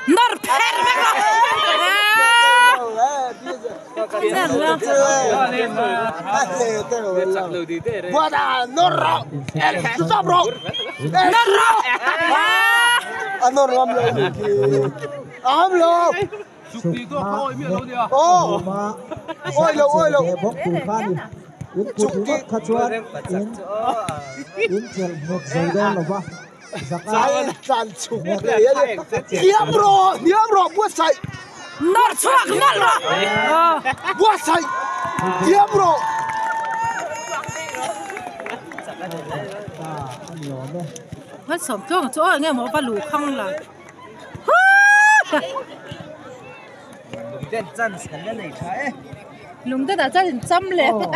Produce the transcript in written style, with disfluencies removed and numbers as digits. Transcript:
nor pher mek lo Buat nor susah bro nor am lo ôi lâu chụp đi khát chuột in chèn một giây đó là ba San chụp Niam bro buat say nor chuak nor lo buat say Niam bro hết sớm chung chỗ nghe một vài lũ không là lùng tới đã cho đến chăm lên lên